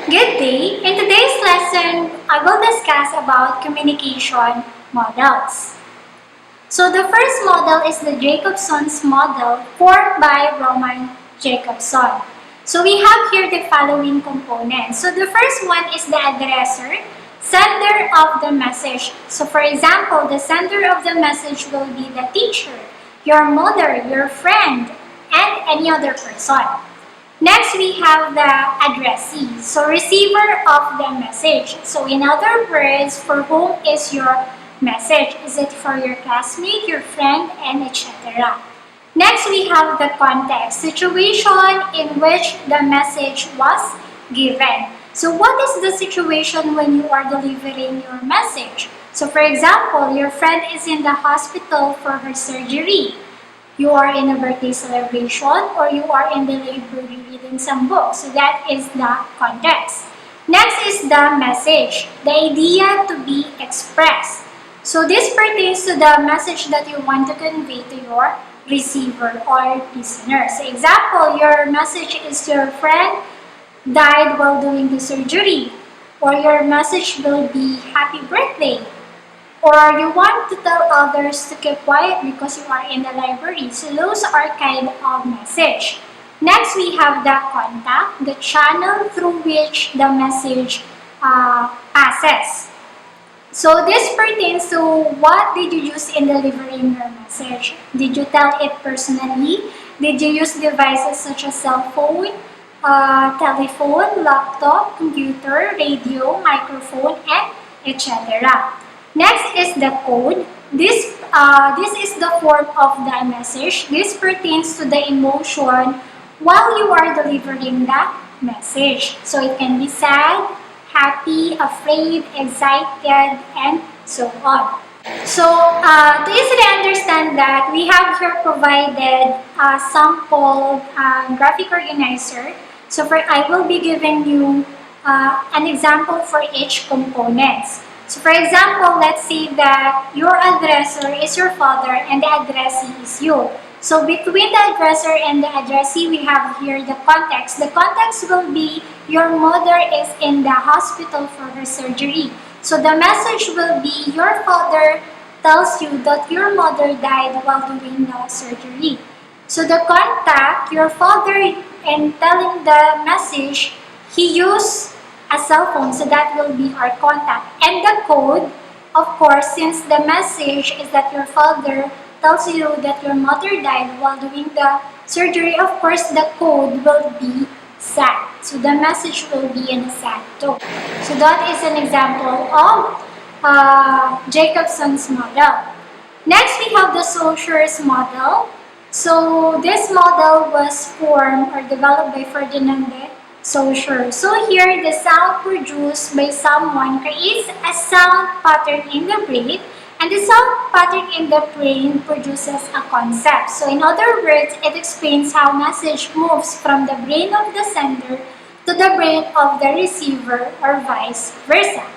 Good day! In today's lesson, I will discuss about communication models. So the first model is the Jacobson's model formed by Roman Jacobson. So we have here the following components. So the first one is the addresser, sender of the message. So for example, the sender of the message will be the teacher, your mother, your friend, and any other person. Next, we have the addressee, so receiver of the message. So in other words, for whom is your message? Is it for your classmate, your friend, and etc.? Next, we have the context, situation in which the message was given. So what is the situation when you are delivering your message? So for example, your friend is in the hospital for her surgery. You are in a birthday celebration, or you are in the library reading some books. So that is the context. Next is the message, the idea to be expressed. So this pertains to the message that you want to convey to your receiver or listener. So example, your message is your friend died while doing the surgery, or your message will be happy birthday. Or you want to tell others to keep quiet because you are in the library. So those are kind of message. Next, we have the contact, the channel through which the message passes. So this pertains to what did you use in delivering your message. Did you tell it personally? Did you use devices such as cell phone, telephone, laptop, computer, radio, microphone, and etc.? Next is the code. This is the form of the message. This pertains to the emotion while you are delivering the message. So it can be sad, happy, afraid, excited, and so on. So to easily understand that, we have here provided a sample graphic organizer. So I will be giving you an example for each components. So for example, let's say that your addressor is your father and the addressee is you. So between the addressor and the addressee, we have here the context. The context will be your mother is in the hospital for her surgery. So the message will be your father tells you that your mother died while doing the surgery. So the contact, your father, in telling the message, he used a cell phone, so that will be our contact. And the code, of course, since the message is that your father tells you that your mother died while doing the surgery, of course, the code will be sad. So the message will be in a sad tone. So that is an example of Jacobson's model. Next, we have the Shannons Model. So this model was formed or developed by Ferdinand Saussure. So here, the sound produced by someone creates a sound pattern in the brain, and the sound pattern in the brain produces a concept. So in other words, it explains how message moves from the brain of the sender to the brain of the receiver, or vice versa.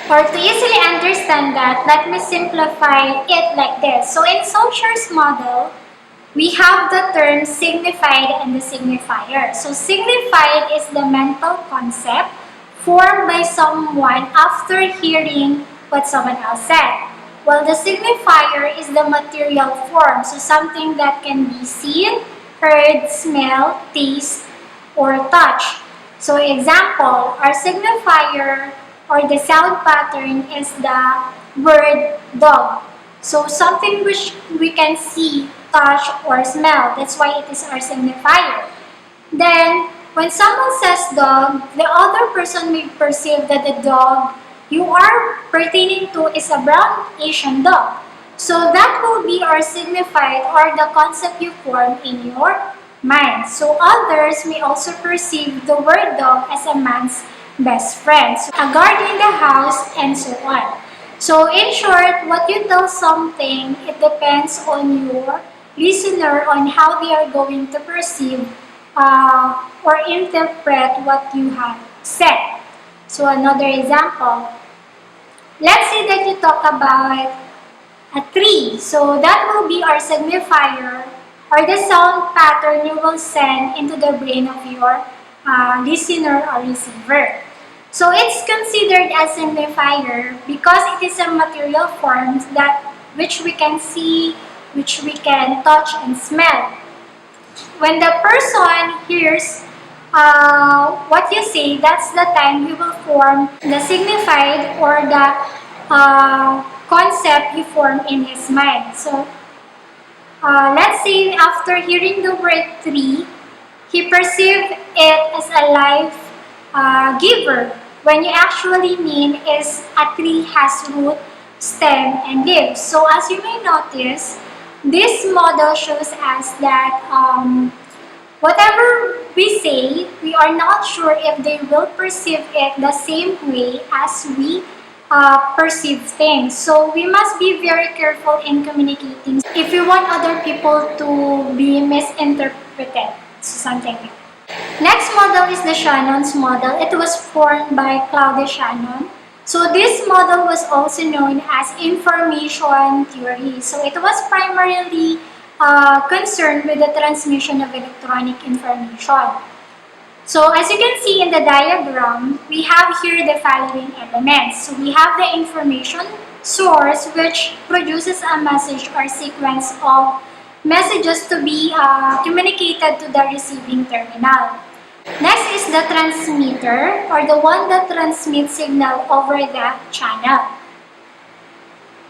Or to easily understand that, let me simplify it like this. So in Saussure's model, we have the term signified and the signifier. So signified is the mental concept formed by someone after hearing what someone else said. While the signifier is the material form, so something that can be seen, heard, smell, taste, or touch. So example, our signifier or the sound pattern is the word dog. So something which we can see, touch, or smell. That's why it is our signifier. Then, when someone says dog, the other person may perceive that the dog you are pertaining to is a brown Asian dog. So that will be our signified, or the concept you form in your mind. So others may also perceive the word dog as a man's best friend, so a guard in the house, and so on. So in short, what you tell something, it depends on your listener on how they are going to perceive or interpret what you have said. So another example, let's say that you talk about a tree. So that will be our signifier, or the sound pattern you will send into the brain of your listener or receiver. So it's considered a signifier because it is a material form that which we can see, which we can touch and smell. When the person hears what you say, that's the time he will form the signified or the concept he formed in his mind. So let's say after hearing the word tree, he perceived it as a life giver, when you actually mean is a tree has root, stem, and leaves. So as you may notice, this model shows us that whatever we say, we are not sure if they will perceive it the same way as we perceive things. So we must be very careful in communicating if we want other people to be misinterpreted. Something like that. Next model is the Shannons Model. It was formed by Claude Shannon. So this model was also known as information theory. So it was primarily concerned with the transmission of electronic information. So as you can see in the diagram, we have here the following elements. So we have the information source, which produces a message or sequence of messages to be communicated to the receiving terminal. Next is the transmitter, or the one that transmits signal over the channel.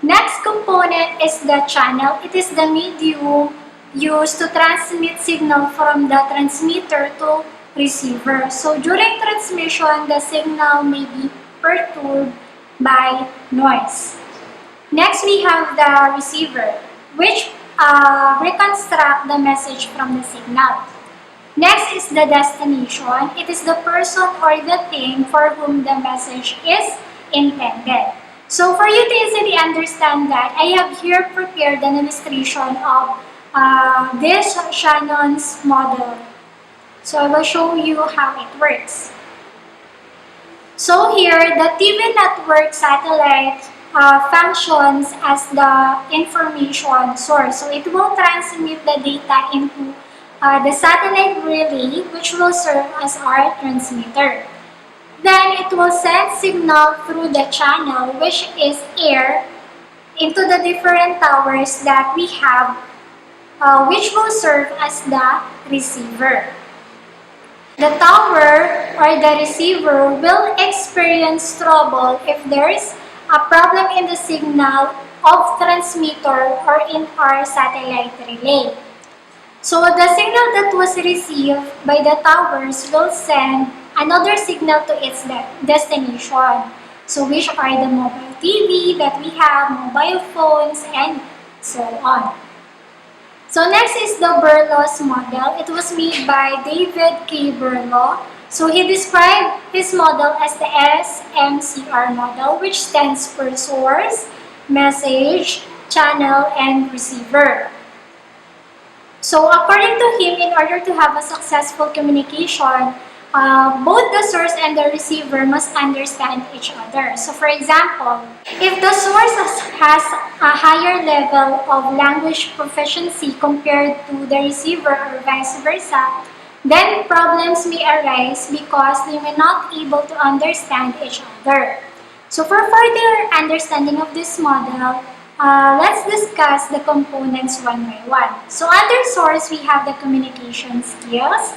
Next component is the channel. It is the medium used to transmit signal from the transmitter to receiver. So during transmission, the signal may be perturbed by noise. Next, we have the receiver, which reconstruct the message from the signal. Next is the destination. It is the person or the thing for whom the message is intended. So for you to easily understand that, I have here prepared an illustration of this Shannons model. So I will show you how it works. So here, the TV network satellite functions as the information source. So it will transmit the data into the satellite relay, which will serve as our transmitter. Then it will send signal through the channel, which is air, into the different towers that we have, which will serve as the receiver. The tower or the receiver will experience trouble if there is a problem in the signal of transmitter or in our satellite relay. So the signal that was received by the towers will send another signal to its destination. So which are the mobile TV that we have, mobile phones, and so on. So next is the Burlos Model. It was made by David K. Burlos. So he described his model as the SMCR model, which stands for source, message, channel, and receiver. So according to him, in order to have a successful communication, both the source and the receiver must understand each other. So for example, if the source has a higher level of language proficiency compared to the receiver or vice versa, then problems may arise because they may not be able to understand each other. So for further understanding of this model, let's discuss the components one by one. So under source, we have the communication skills.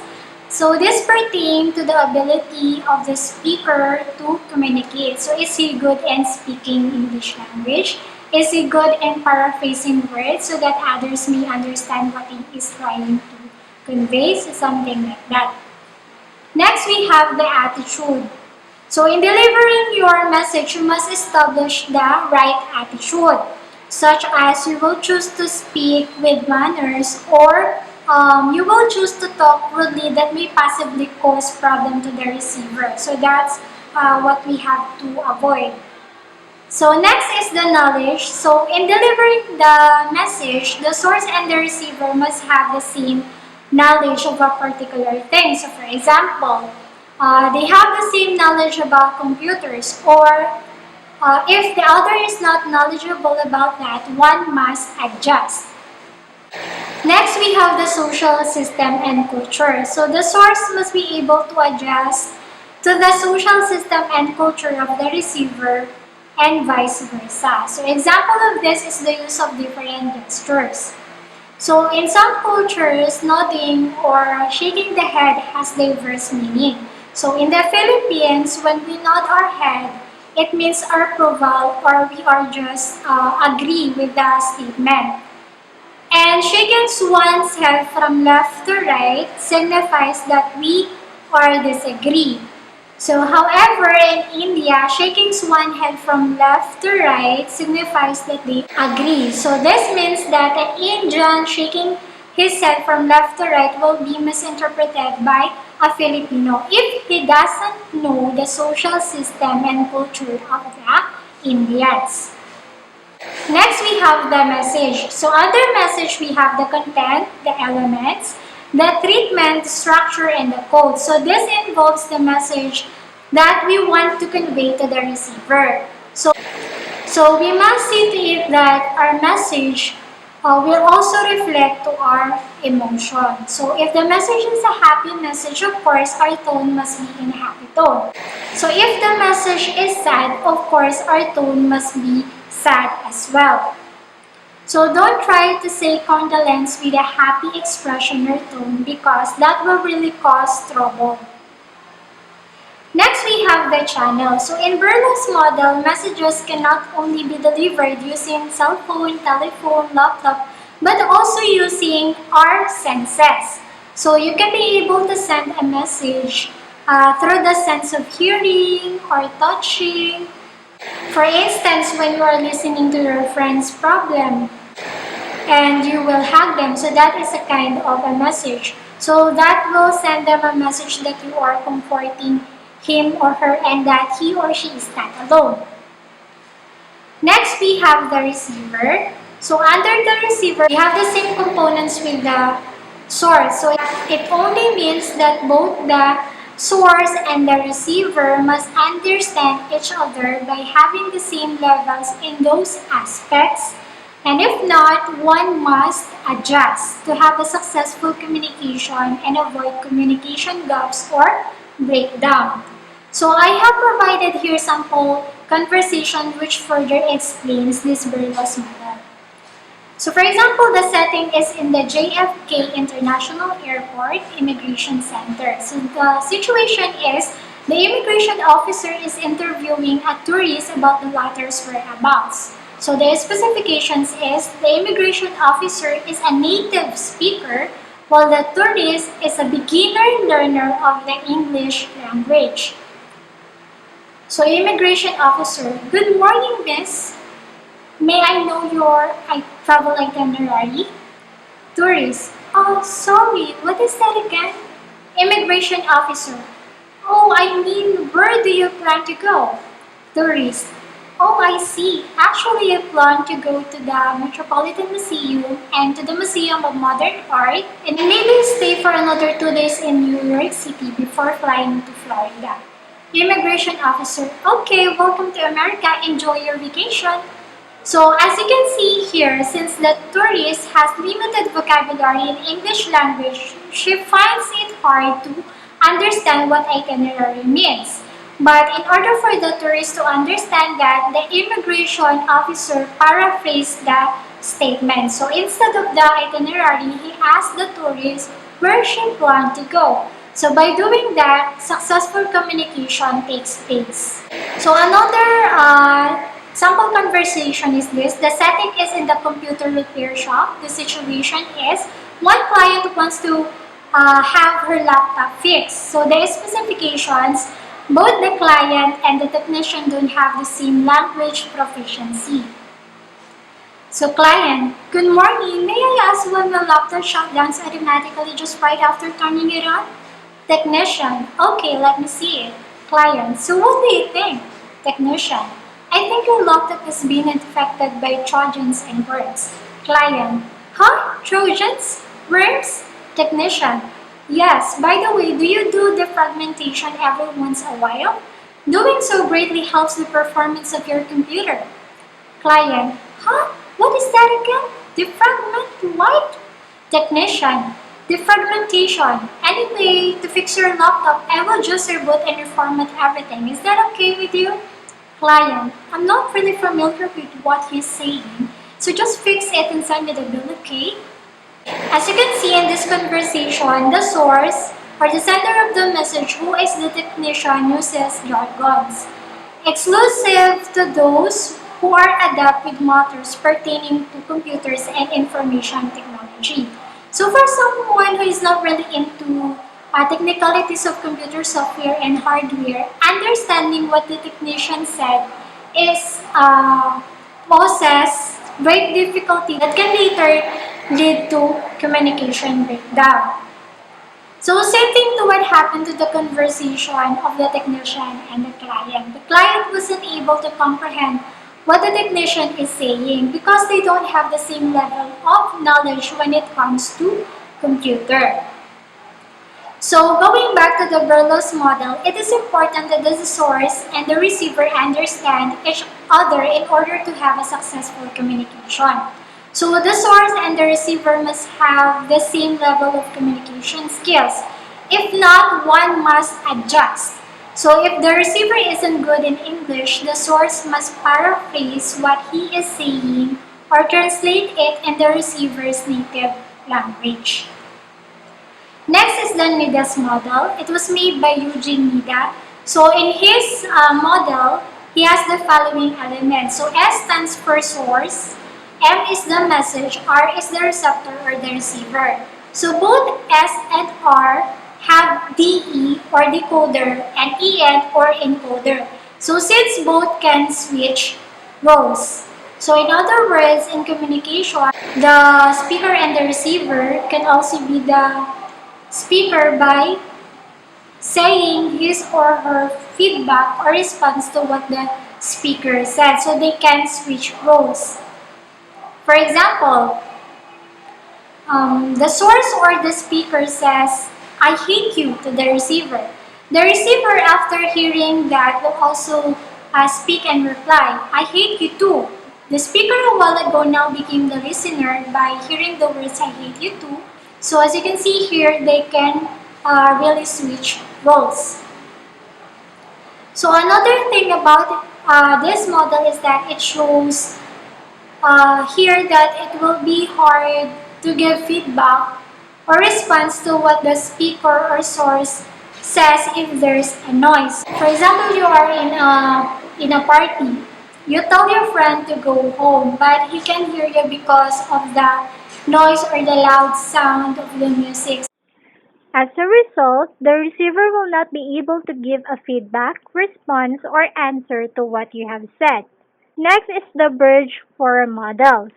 So this pertains to the ability of the speaker to communicate. So is he good in speaking English language? Is he good in paraphrasing words so that others may understand what he is trying to convey? So something like that. Next, we have the attitude. So in delivering your message, you must establish the right attitude, such as you will choose to speak with manners, or you will choose to talk rudely that may possibly cause problem to the receiver. So that's what we have to avoid. So next is the knowledge. So in delivering the message, the source and the receiver must have the same knowledge of a particular thing. So for example, they have the same knowledge about computers, or if the other is not knowledgeable about that, one must adjust. Next, we have the social system and culture. So the source must be able to adjust to the social system and culture of the receiver and vice versa. So example of this is the use of different gestures. So in some cultures, nodding or shaking the head has diverse meaning. So in the Philippines, when we nod our head, it means our approval or we are just agree with the statement. And shaking one's head from left to right signifies that we or disagree. So, however, in India, shaking one's head from left to right signifies that they agree. So, this means that an Indian shaking his head from left to right will be misinterpreted by a Filipino if he doesn't know the social system and culture of the Indians. Next, we have the message. So under message, we have the content, the elements, the treatment, the structure, and the code. So this involves the message that we want to convey to the receiver. So we must see to it that our message will also reflect to our emotion. So if the message is a happy message, of course, our tone must be in a happy tone. So if the message is sad, of course, our tone must be sad as well. So don't try to say condolence with a happy expression or tone because that will really cause trouble. Next, we have the channel. So in Burlos Model, messages can not only be delivered using cell phone, telephone, laptop, but also using our senses. So you can be able to send a message through the sense of hearing or touching. For instance, when you are listening to your friend's problem and you will hug them, so that is a kind of a message. So that will send them a message that you are comforting him or her and that he or she is not alone. Next, we have the receiver. So under the receiver, we have the same components with the source. So it only means that both the source and the receiver must understand each other by having the same levels in those aspects. And if not, one must adjust to have a successful communication and avoid communication gaps or breakdown. So I have provided here sample conversation which further explains this Burlos Model. So for example, the setting is in the JFK International Airport Immigration Center. So the situation is the immigration officer is interviewing a tourist about the latter's whereabouts. So the specifications is the immigration officer is a native speaker while the tourist is a beginner learner of the English language. So immigration officer, good morning, miss. May I know your travel itinerary? Tourist, oh, sorry, what is that again? Immigration officer, oh, I mean, where do you plan to go? Tourist, oh, I see. Actually, I plan to go to the Metropolitan Museum and to the Museum of Modern Art and maybe stay for another 2 days in New York City before flying to Florida. Immigration officer, okay, welcome to America. Enjoy your vacation. So as you can see here, since the tourist has limited vocabulary in English language, she finds it hard to understand what itinerary means. But in order for the tourist to understand that, the immigration officer paraphrased the statement. So instead of the itinerary, he asked the tourist where she planned to go. So by doing that, successful communication takes place. So another sample conversation is this. The setting is in the computer repair shop. The situation is one client wants to have her laptop fixed. So the specifications, both the client and the technician don't have the same language proficiency. So client, good morning. May I ask when the laptop shutdowns automatically just right after turning it on? Technician, okay, let me see it. Client, so what do you think? Technician, I think your laptop is being infected by Trojans and worms. Client, huh? Trojans? Worms? Technician, yes, by the way, do you do defragmentation every once a while? Doing so greatly helps the performance of your computer. Client, huh? What is that again? Defragment what? Technician, Defragmentation. Anyway, to fix your laptop, I will just reboot and reformat everything. Is that okay with you? Client, I'm not really familiar with what he's saying, so just fix it and send me the bill, okay? As you can see in this conversation, the source or the sender of the message, who is the technician, uses jargons exclusive to those who are adept with matters pertaining to computers and information technology. So for someone who is not really into technicalities of computer software and hardware, understanding what the technician said is poses great difficulty that can later lead to communication breakdown. So same thing to what happened to the conversation of the technician and the client. The client wasn't able to comprehend what the technician is saying because they don't have the same level of knowledge when it comes to computer. So going back to the Burlos model, it is important that the source and the receiver understand each other in order to have a successful communication. So the source and the receiver must have the same level of communication skills. If not, one must adjust. So if the receiver isn't good in English, the source must paraphrase what he is saying or translate it in the receiver's native language. Next is the Nias model. It was made by Eugene Nida. So in his model, he has the following elements. So S stands for source, M is the message, R is the receptor or the receiver. So both S and R have DE or decoder and EN or encoder. So since both can switch roles. So in other words, in communication, the speaker and the receiver can also be the speaker by saying his or her feedback or response to what the speaker said. So they can switch roles. For example, the source or the speaker says, I hate you to the receiver. The receiver, after hearing that, will also speak and reply, I hate you too. The speaker a while ago now became the listener by hearing the words, I hate you too. So as you can see here, they can really switch roles. So another thing about this model is that it shows here that it will be hard to give feedback or response to what the speaker or source says if there's a noise. For example, you are in a party. You tell your friend to go home, but he can hear you because of the noise or the loud sound of the music. As a result, the receiver will not be able to give a feedback, response, or answer to what you have said. Next is the Burge Forum model.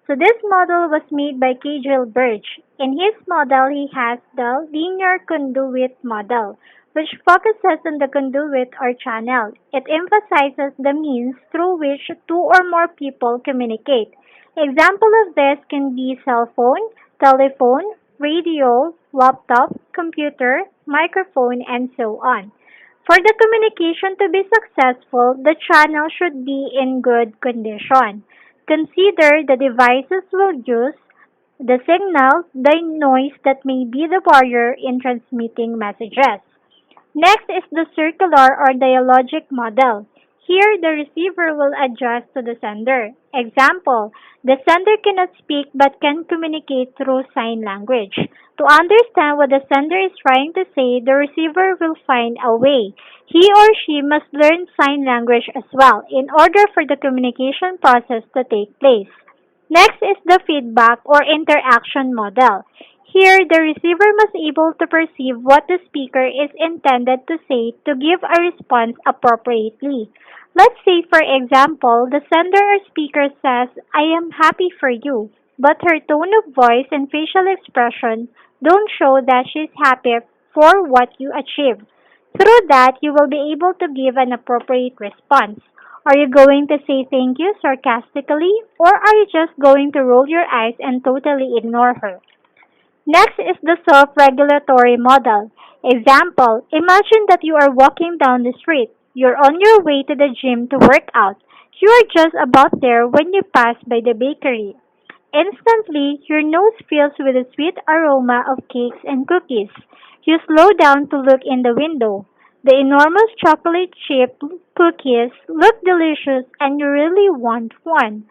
So this model was made by Kjell Burge. In his model, he has the linear conduit model, which focuses on the conduit or channel. It emphasizes the means through which two or more people communicate. Example of this can be cell phone, telephone, radio, laptop, computer, microphone, and so on. For the communication to be successful, the channel should be in good condition. Consider the devices will use, the signal, the noise that may be the barrier in transmitting messages. Next is the circular or dialogic model. Here, the receiver will adjust to the sender. Example, the sender cannot speak but can communicate through sign language. To understand what the sender is trying to say, the receiver will find a way. He or she must learn sign language as well in order for the communication process to take place. Next is the feedback or interaction model. Here, the receiver must be able to perceive what the speaker is intended to say to give a response appropriately. Let's say, for example, the sender or speaker says, I am happy for you, but her tone of voice and facial expression don't show that she's happy for what you achieved. Through that, you will be able to give an appropriate response. Are you going to say thank you sarcastically, or are you just going to roll your eyes and totally ignore her? Next is the self-regulatory model. Example, imagine that you are walking down the street. You're on your way to the gym to work out. You are just about there when you pass by the bakery. Instantly, your nose fills with the sweet aroma of cakes and cookies. You slow down to look in the window. The enormous chocolate chip cookies look delicious and you really want one.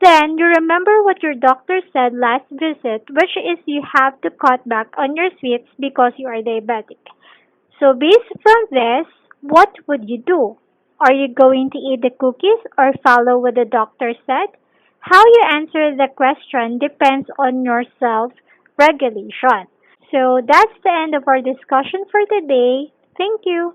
Then you remember what your doctor said last visit, which is you have to cut back on your sweets because you are diabetic. So based from this, what would you do? Are you going to eat the cookies or follow what the doctor said? How you answer the question depends on your self-regulation. So that's the end of our discussion for today. Thank you.